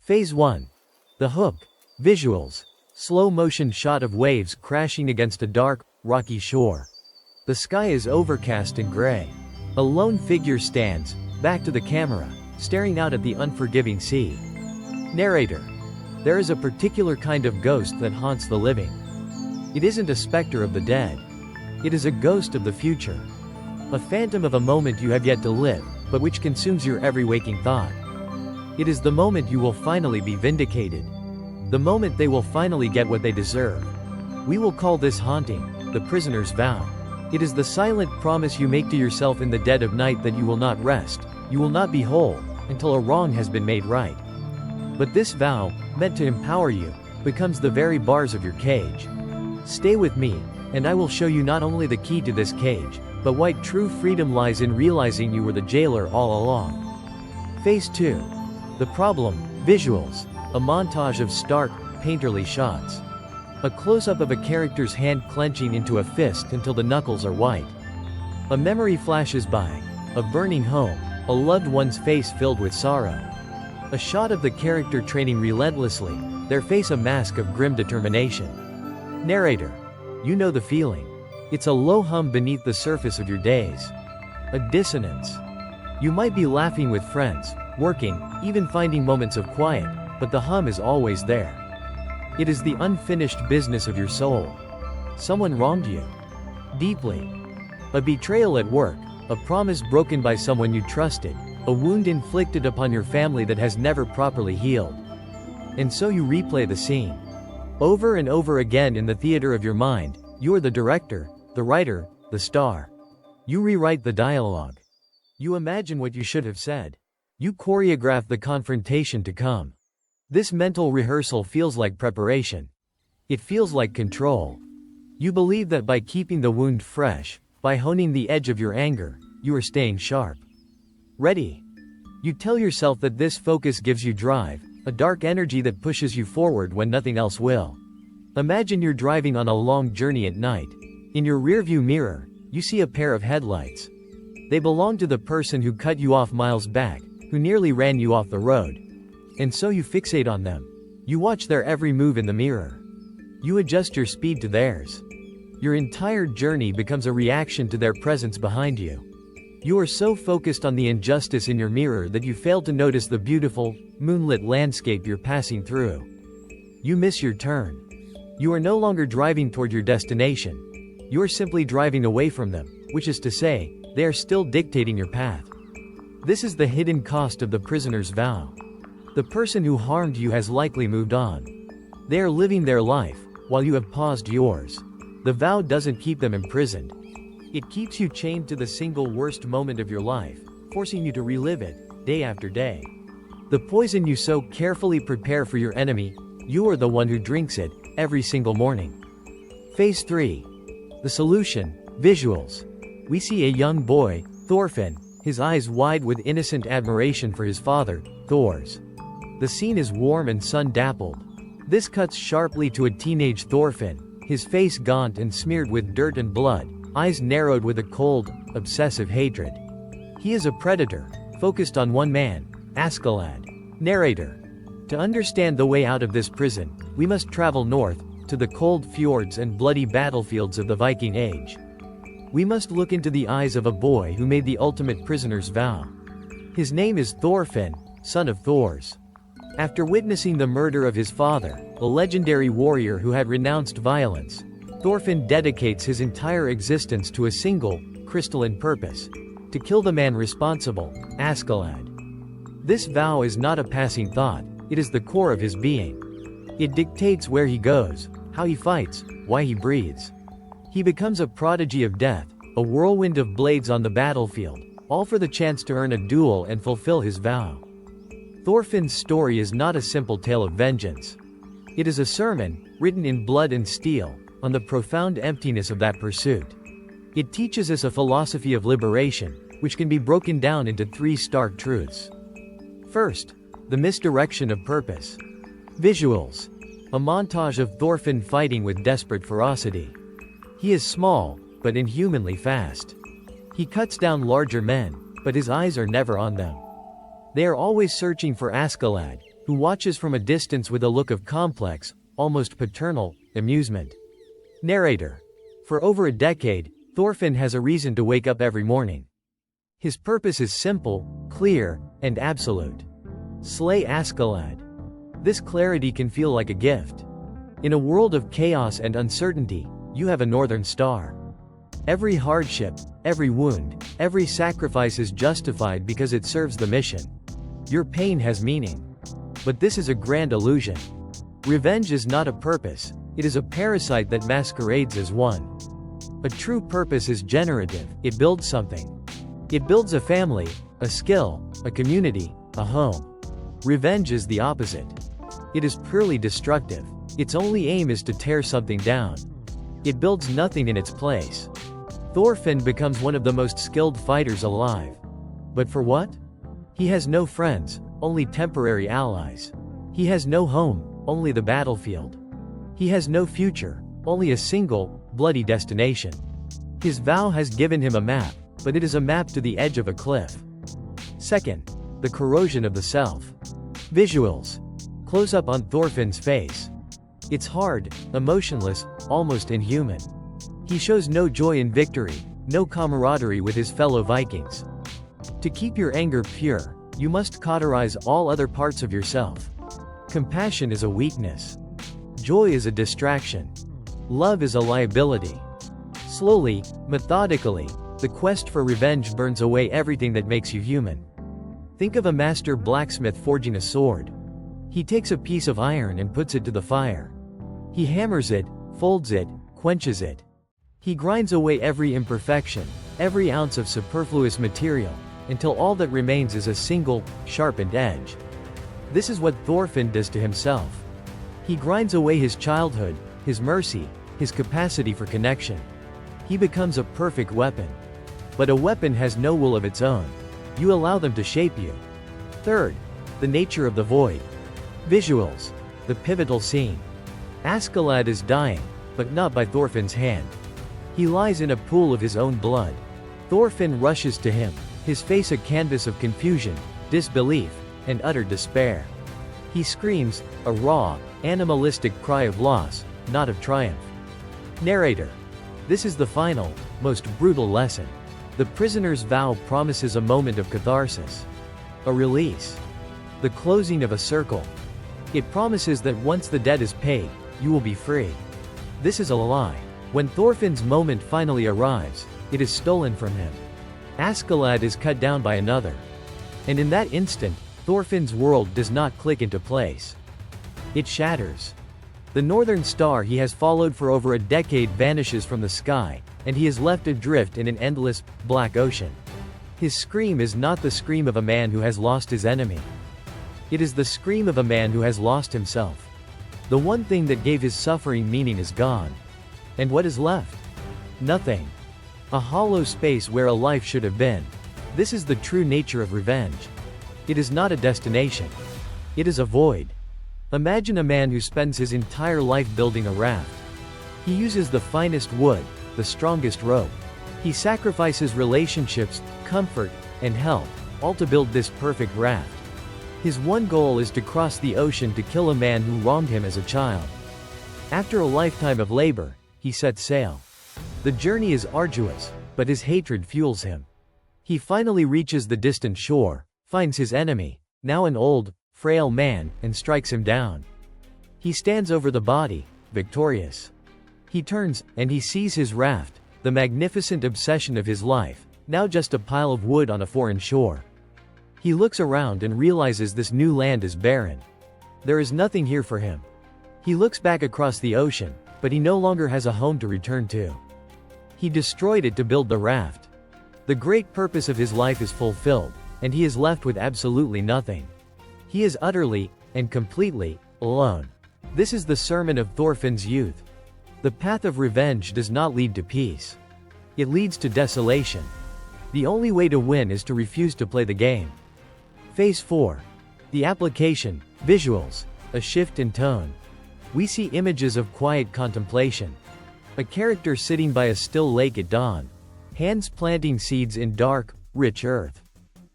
Phase 1. The hook. Visuals. Slow motion shot of waves crashing against a dark, rocky shore. The sky is overcast and gray. A lone figure stands, back to the camera, staring out at the unforgiving sea. Narrator. There is a particular kind of ghost that haunts the living. It isn't a specter of the dead. It is a ghost of the future. A phantom of a moment you have yet to live, but which consumes your every waking thought. It is the moment you will finally be vindicated. The moment they will finally get what they deserve. We will call this haunting, the prisoner's vow. It is the silent promise you make to yourself in the dead of night that you will not rest, you will not be whole, until a wrong has been made right. But this vow, meant to empower you, becomes the very bars of your cage. Stay with me, and I will show you not only the key to this cage, but why true freedom lies in realizing you were the jailer all along. Phase 2. The problem. Visuals. A montage of stark, painterly shots. A close-up of a character's hand clenching into a fist until the knuckles are white. A memory flashes by. A burning home. A loved one's face filled with sorrow. A shot of the character training relentlessly, their face a mask of grim determination. Narrator. You know the feeling. It's a low hum beneath the surface of your days. A dissonance. You might be laughing with friends, working, even finding moments of quiet, but the hum is always there. It is the unfinished business of your soul. Someone wronged you. Deeply. A betrayal at work, a promise broken by someone you trusted, a wound inflicted upon your family that has never properly healed. And so you replay the scene. Over and over again in the theater of your mind. You are the director, the writer, the star. You rewrite the dialogue. You imagine what you should have said. You choreograph the confrontation to come. This mental rehearsal feels like preparation. It feels like control. You believe that by keeping the wound fresh, by honing the edge of your anger, you are staying sharp. Ready. You tell yourself that this focus gives you drive, a dark energy that pushes you forward when nothing else will. Imagine you're driving on a long journey at night. In your rearview mirror, you see a pair of headlights. They belong to the person who cut you off miles back, who nearly ran you off the road. And so you fixate on them. You watch their every move in the mirror. You adjust your speed to theirs. Your entire journey becomes a reaction to their presence behind you. You are so focused on the injustice in your mirror that you fail to notice the beautiful, moonlit landscape you're passing through. You miss your turn. You are no longer driving toward your destination. You are simply driving away from them, which is to say, they are still dictating your path. This is the hidden cost of the prisoner's vow. The person who harmed you has likely moved on. They are living their life, while you have paused yours. The vow doesn't keep them imprisoned. It keeps you chained to the single worst moment of your life, forcing you to relive it, day after day. The poison you so carefully prepare for your enemy, you are the one who drinks it, every single morning. Phase 3. The solution. Visuals. We see a young boy, Thorfinn, his eyes wide with innocent admiration for his father, Thor's. The scene is warm and sun-dappled. This cuts sharply to a teenage Thorfinn, his face gaunt and smeared with dirt and blood, eyes narrowed with a cold, obsessive hatred. He is a predator, focused on one man, Askeladd. Narrator. To understand the way out of this prison, we must travel north, to the cold fjords and bloody battlefields of the Viking Age. We must look into the eyes of a boy who made the ultimate prisoner's vow. His name is Thorfinn, son of Thor's. After witnessing the murder of his father, a legendary warrior who had renounced violence, Thorfinn dedicates his entire existence to a single, crystalline purpose: to kill the man responsible, Askeladd. This vow is not a passing thought, it is the core of his being. It dictates where he goes, how he fights, why he breathes. He becomes a prodigy of death, a whirlwind of blades on the battlefield, all for the chance to earn a duel and fulfill his vow. Thorfinn's story is not a simple tale of vengeance. It is a sermon, written in blood and steel, on the profound emptiness of that pursuit. It teaches us a philosophy of liberation, which can be broken down into 3 stark truths. First, the misdirection of purpose. Visuals. A montage of Thorfinn fighting with desperate ferocity. He is small, but inhumanly fast. He cuts down larger men, but his eyes are never on them. They are always searching for Askeladd, who watches from a distance with a look of complex, almost paternal, amusement. Narrator. For over a decade, Thorfinn has a reason to wake up every morning. His purpose is simple, clear, and absolute. Slay Askeladd. This clarity can feel like a gift. In a world of chaos and uncertainty, you have a northern star. Every hardship, every wound, every sacrifice is justified because it serves the mission. Your pain has meaning. But this is a grand illusion. Revenge is not a purpose, it is a parasite that masquerades as one. A true purpose is generative, it builds something. It builds a family, a skill, a community, a home. Revenge is the opposite. It is purely destructive. Its only aim is to tear something down. It builds nothing in its place. Thorfinn becomes one of the most skilled fighters alive. But for what? He has no friends, only temporary allies. He has no home, only the battlefield. He has no future, only a single, bloody destination. His vow has given him a map, but it is a map to the edge of a cliff. Second, the corrosion of the self. Visuals. Close up on Thorfinn's face. It's hard, emotionless, almost inhuman. He shows no joy in victory, no camaraderie with his fellow Vikings. To keep your anger pure, you must cauterize all other parts of yourself. Compassion is a weakness. Joy is a distraction. Love is a liability. Slowly, methodically, the quest for revenge burns away everything that makes you human. Think of a master blacksmith forging a sword. He takes a piece of iron and puts it to the fire. He hammers it, folds it, quenches it. He grinds away every imperfection, every ounce of superfluous material, until all that remains is a single, sharpened edge. This is what Thorfinn does to himself. He grinds away his childhood, his mercy, his capacity for connection. He becomes a perfect weapon. But a weapon has no will of its own. You allow them to shape you. Third, the nature of the void. Visuals. The pivotal scene. Askeladd is dying, but not by Thorfinn's hand. He lies in a pool of his own blood. Thorfinn rushes to him, his face a canvas of confusion, disbelief, and utter despair. He screams, a raw, animalistic cry of loss, not of triumph. Narrator. This is the final, most brutal lesson. The prisoner's vow promises a moment of catharsis. A release. The closing of a circle. It promises that once the debt is paid, you will be free. This is a lie. When Thorfinn's moment finally arrives, it is stolen from him. Askeladd is cut down by another. And in that instant, Thorfinn's world does not click into place. It shatters. The northern star he has followed for over a decade vanishes from the sky, and he is left adrift in an endless, black ocean. His scream is not the scream of a man who has lost his enemy. It is the scream of a man who has lost himself. The one thing that gave his suffering meaning is gone. And what is left? Nothing. A hollow space where a life should have been. This is the true nature of revenge. It is not a destination. It is a void. Imagine a man who spends his entire life building a raft. He uses the finest wood, the strongest rope. He sacrifices relationships, comfort, and health, all to build this perfect raft. His one goal is to cross the ocean to kill a man who wronged him as a child. After a lifetime of labor, he sets sail. The journey is arduous, but his hatred fuels him. He finally reaches the distant shore, finds his enemy, now an old, frail man, and strikes him down. He stands over the body, victorious. He turns, and he sees his raft, the magnificent obsession of his life, now just a pile of wood on a foreign shore. He looks around and realizes this new land is barren. There is nothing here for him. He looks back across the ocean, but he no longer has a home to return to. He destroyed it to build the raft. The great purpose of his life is fulfilled, and he is left with absolutely nothing. He is utterly, and completely, alone. This is the sermon of Thorfinn's youth. The path of revenge does not lead to peace. It leads to desolation. The only way to win is to refuse to play the game. Phase 4. The application, visuals, a shift in tone. We see images of quiet contemplation. A character sitting by a still lake at dawn. Hands planting seeds in dark, rich earth.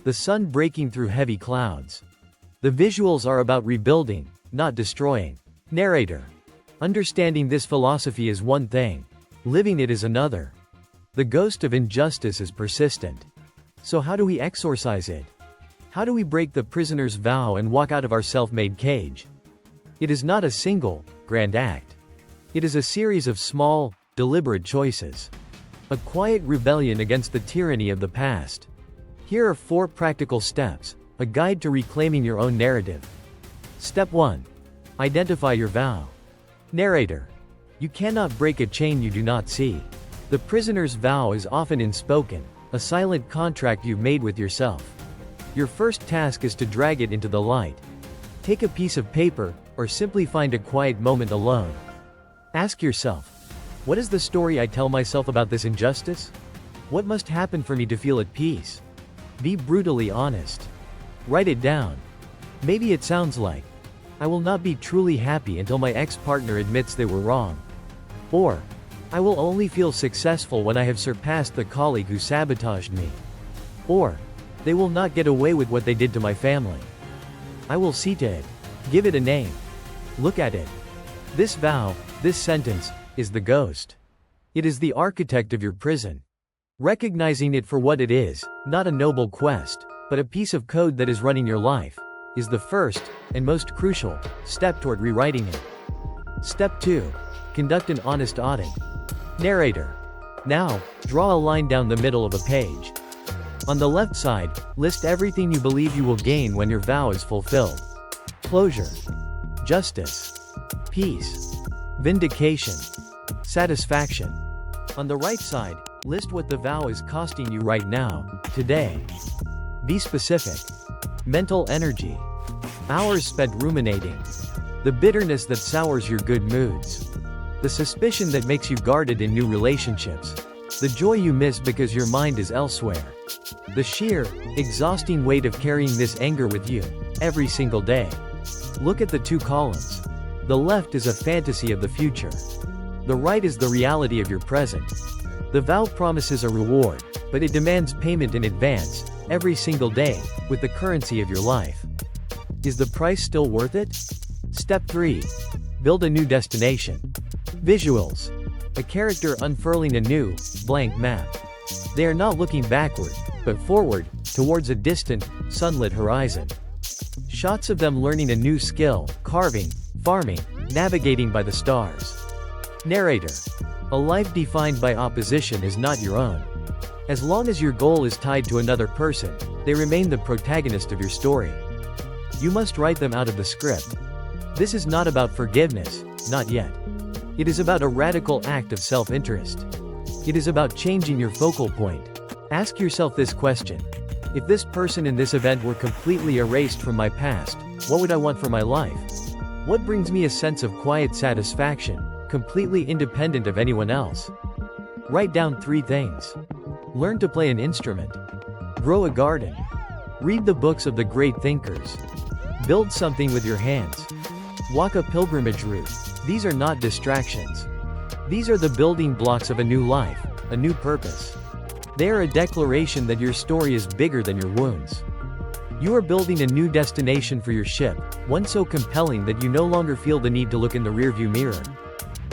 The sun breaking through heavy clouds. The visuals are about rebuilding, not destroying. Narrator. Understanding this philosophy is one thing. Living it is another. The ghost of injustice is persistent. So how do we exorcise it? How do we break the prisoner's vow and walk out of our self-made cage? It is not a single, grand act. It is a series of small, deliberate choices. A quiet rebellion against the tyranny of the past. Here are 4 practical steps, a guide to reclaiming your own narrative. Step 1. Identify your vow. Narrator. You cannot break a chain you do not see. The prisoner's vow is often unspoken, a silent contract you've made with yourself. Your first task is to drag it into the light. Take a piece of paper, or simply find a quiet moment alone. Ask yourself, what is the story I tell myself about this injustice? What must happen for me to feel at peace? Be brutally honest. Write it down. Maybe it sounds like, I will not be truly happy until my ex-partner admits they were wrong. Or, I will only feel successful when I have surpassed the colleague who sabotaged me. Or, they will not get away with what they did to my family. I will see to it. Give it a name. Look at it. This vow, this sentence, is the ghost. It is the architect of your prison. Recognizing it for what it is, not a noble quest, but a piece of code that is running your life, is the first, and most crucial, step toward rewriting it. Step 2. Conduct an honest audit. Narrator. Now, draw a line down the middle of a page. On the left side, list everything you believe you will gain when your vow is fulfilled. Closure. Justice. Peace. Vindication. Satisfaction. On the right side, list what the vow is costing you right now, today. Be specific. Mental energy. Hours spent ruminating. The bitterness that sours your good moods. The suspicion that makes you guarded in new relationships. The joy you miss because your mind is elsewhere. The sheer, exhausting weight of carrying this anger with you, every single day. Look at the 2 columns. The left is a fantasy of the future. The right is the reality of your present. The vow promises a reward, but it demands payment in advance, every single day, with the currency of your life. Is the price still worth it? Step 3. Build a new destination. Visuals. A character unfurling a new, blank map. They are not looking backward, but forward, towards a distant, sunlit horizon. Shots of them learning a new skill, carving, farming, navigating by the stars. Narrator. A life defined by opposition is not your own. As long as your goal is tied to another person, they remain the protagonist of your story. You must write them out of the script. This is not about forgiveness, not yet. It is about a radical act of self-interest. It is about changing your focal point. Ask yourself this question. If this person in this event were completely erased from my past, what would I want for my life? What brings me a sense of quiet satisfaction, completely independent of anyone else? Write down 3 things. Learn to play an instrument. Grow a garden. Read the books of the great thinkers. Build something with your hands. Walk a pilgrimage route. These are not distractions. These are the building blocks of a new life, a new purpose. They are a declaration that your story is bigger than your wounds. You are building a new destination for your ship, one so compelling that you no longer feel the need to look in the rearview mirror.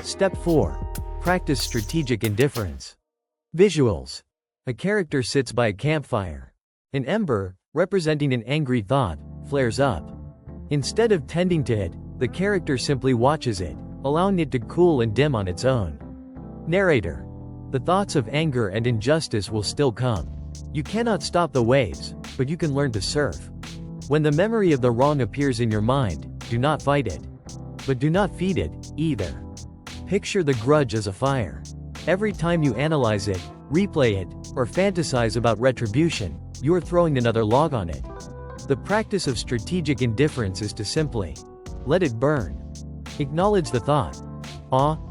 Step 4. Practice strategic indifference. Visuals. A character sits by a campfire. An ember, representing an angry thought, flares up. Instead of tending to it, the character simply watches it, allowing it to cool and dim on its own. Narrator. The thoughts of anger and injustice will still come. You cannot stop the waves, but you can learn to surf. When the memory of the wrong appears in your mind, do not fight it. But do not feed it, either. Picture the grudge as a fire. Every time you analyze it, replay it, or fantasize about retribution, you are throwing another log on it. The practice of strategic indifference is to simply let it burn. Acknowledge the thought.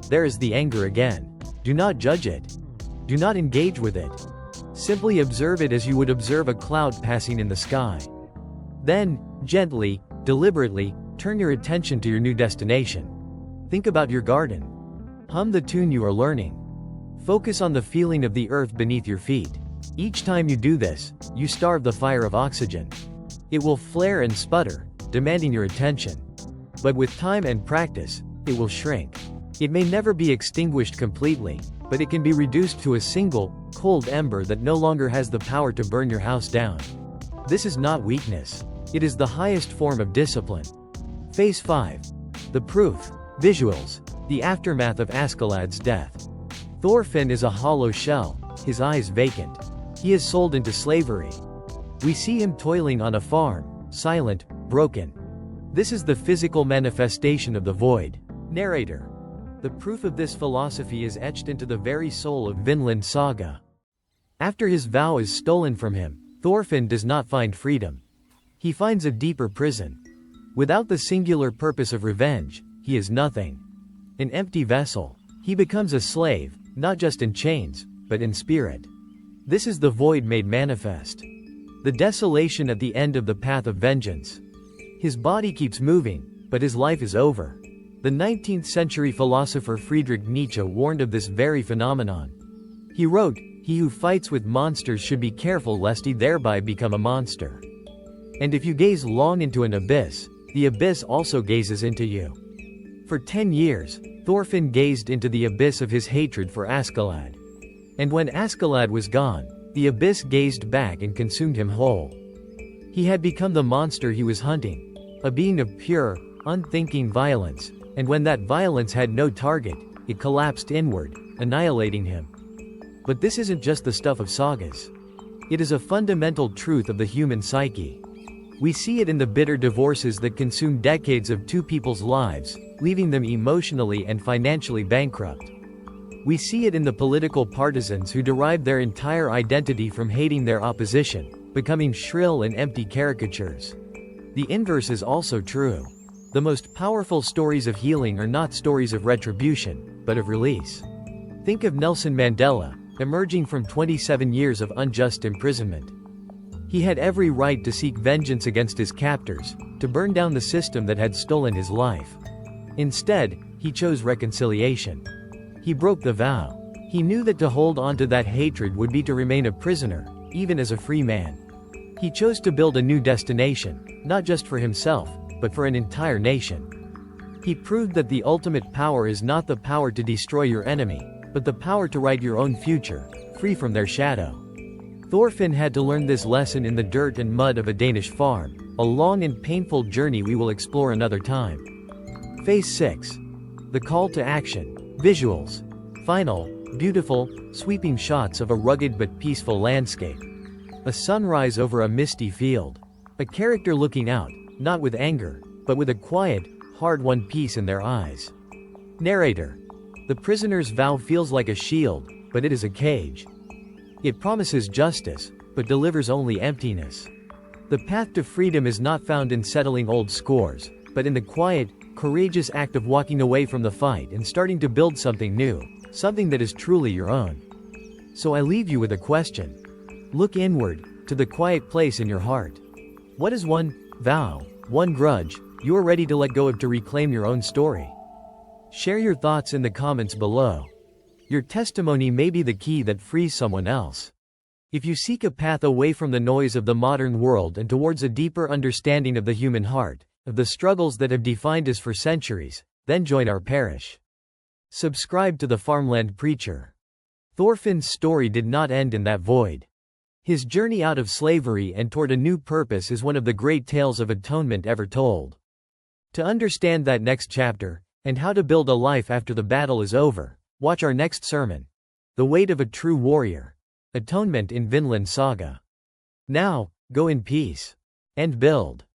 There is the anger again. Do not judge it. Do not engage with it. Simply observe it as you would observe a cloud passing in the sky. Then, gently, deliberately, turn your attention to your new destination. Think about your garden. Hum the tune you are learning. Focus on the feeling of the earth beneath your feet. Each time you do this, you starve the fire of oxygen. It will flare and sputter, demanding your attention. But with time and practice, it will shrink. It may never be extinguished completely, but it can be reduced to a single, cold ember that no longer has the power to burn your house down. This is not weakness. It is the highest form of discipline. Phase 5. The proof. Visuals. The aftermath of Askeladd's death. Thorfinn is a hollow shell, his eyes vacant. He is sold into slavery. We see him toiling on a farm, silent, broken. This is the physical manifestation of the void. Narrator. The proof of this philosophy is etched into the very soul of Vinland Saga. After his vow is stolen from him, Thorfinn does not find freedom. He finds a deeper prison. Without the singular purpose of revenge, he is nothing. An empty vessel. He becomes a slave, not just in chains, but in spirit. This is the void made manifest. The desolation at the end of the path of vengeance. His body keeps moving, but his life is over. The 19th century philosopher Friedrich Nietzsche warned of this very phenomenon. He wrote, "He who fights with monsters should be careful lest he thereby become a monster." And if you gaze long into an abyss, the abyss also gazes into you. For 10 years, Thorfinn gazed into the abyss of his hatred for Askeladd. And when Askeladd was gone, the abyss gazed back and consumed him whole. He had become the monster he was hunting, a being of pure, unthinking violence, and when that violence had no target, it collapsed inward, annihilating him. But this isn't just the stuff of sagas. It is a fundamental truth of the human psyche. We see it in the bitter divorces that consume decades of two people's lives, leaving them emotionally and financially bankrupt. We see it in the political partisans who derive their entire identity from hating their opposition, becoming shrill and empty caricatures. The inverse is also true. The most powerful stories of healing are not stories of retribution, but of release. Think of Nelson Mandela, emerging from 27 years of unjust imprisonment. He had every right to seek vengeance against his captors, to burn down the system that had stolen his life. Instead, he chose reconciliation. He broke the vow. He knew that to hold on to that hatred would be to remain a prisoner, even as a free man. He chose to build a new destination, not just for himself, but for an entire nation. He proved that the ultimate power is not the power to destroy your enemy, but the power to write your own future, free from their shadow. Thorfinn had to learn this lesson in the dirt and mud of a Danish farm, a long and painful journey we will explore another time. Phase 6. The call to action. Visuals. Final, beautiful, sweeping shots of a rugged but peaceful landscape. A sunrise over a misty field. A character looking out, not with anger, but with a quiet, hard-won peace in their eyes. Narrator. The prisoner's vow feels like a shield, but it is a cage. It promises justice, but delivers only emptiness. The path to freedom is not found in settling old scores, but in the quiet, courageous act of walking away from the fight and starting to build something new, something that is truly your own. So I leave you with a question. Look inward, to the quiet place in your heart. What is one vow, one grudge, you are ready to let go of to reclaim your own story? Share your thoughts in the comments below. Your testimony may be the key that frees someone else. If you seek a path away from the noise of the modern world and towards a deeper understanding of the human heart, of the struggles that have defined us for centuries, then join our parish. Subscribe to the Farmland Preacher. Thorfinn's story did not end in that void. His journey out of slavery and toward a new purpose is one of the great tales of atonement ever told. To understand that next chapter, and how to build a life after the battle is over, watch our next sermon. The Weight of a True Warrior. Atonement in Vinland Saga. Now, go in peace. And build.